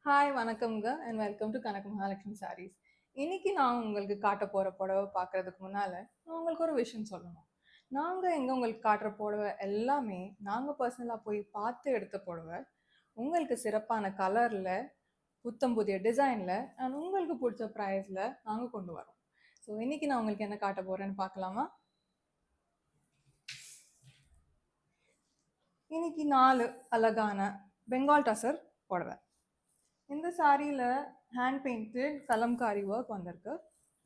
Hi வணக்கம்ங்க and welcome to கனக மகாலட்சுமி சாரீஸ். இன்னைக்கு நான் உங்களுக்கு காட்ட போகிற புடவை பார்க்குறதுக்கு முன்னால் நான் உங்களுக்கு ஒரு விஷயம் சொல்லணும். நாங்கள் எங்கே உங்களுக்கு காட்டுற புடவை எல்லாமே நாங்கள் பர்சனலாக போய் பார்த்து எடுத்த புடவை. உங்களுக்கு சிறப்பான கலரில், புத்தம் புதிய டிசைனில் அண்ட் உங்களுக்கு பிடிச்ச ப்ரைஸில் நாங்கள் கொண்டு வரோம். ஸோ இன்னைக்கு நான் உங்களுக்கு என்ன காட்ட போகிறேன்னு பார்க்கலாமா? இன்னைக்கு 4 அழகான பெங்கால் டசர் புடவை. இந்த சாரியில் ஹேண்ட் பெயிண்டட் கலம்காரி ஒர்க் வந்திருக்கு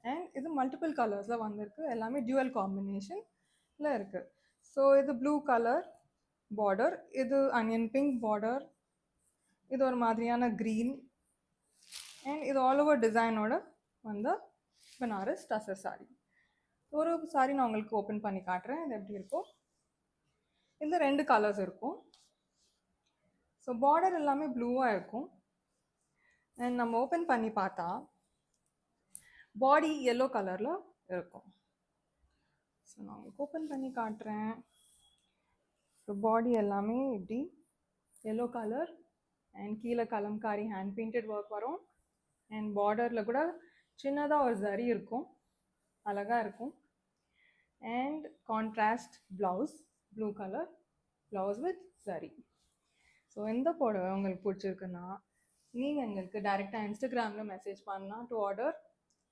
அண்ட் இது மல்டிபிள் கலர்ஸில் வந்திருக்கு. எல்லாமே டியூவல் காம்பினேஷனில் இருக்குது. ஸோ இது ப்ளூ கலர் பார்டர், இது அனியன் பிங்க் பார்டர், இது ஒரு மாதிரியான க்ரீன் அண்ட் இது ஆல் ஓவர் டிசைனோட வந்த பனாரஸ் டசர் சாரி. ஒரு சாரி நான் உங்களுக்கு ஓப்பன் பண்ணி காட்டுறேன். இது எப்படி இருக்கும். இதில் 2 கலர்ஸ் இருக்கும். ஸோ பார்டர் எல்லாமே ப்ளூவாக இருக்கும் அண்ட் நம்ம ஓப்பன் பண்ணி பார்த்தா பாடி எல்லோ கலரில் இருக்கும். ஸோ நான் உங்களுக்கு ஓப்பன் பண்ணி காட்டுறேன். ஸோ பாடி எல்லாமே இப்படி எல்லோ கலர் அண்ட் கீழே கலம்காரி ஹேண்ட் பெயிண்டட் ஒர்க் வரும் அண்ட் பார்டரில் கூட சின்னதாக ஒரு சரி இருக்கும், அழகாக இருக்கும். And contrast blouse, blue colour blouse with சரி. ஸோ எந்த புடவை உங்களுக்கு பிடிச்சிருக்குன்னா நீங்கள் எங்களுக்கு டைரெக்டாக இன்ஸ்டாகிராமில் மெசேஜ் பண்ணலாம் டு ஆர்டர்,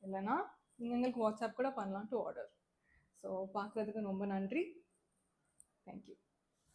இல்லைனா நீங்கள் எங்களுக்கு வாட்ஸ்அப் கூட பண்ணலாம் டு ஆர்டர். ஸோ பார்க்குறதுக்கு ரொம்ப நன்றி. தேங்க்யூ.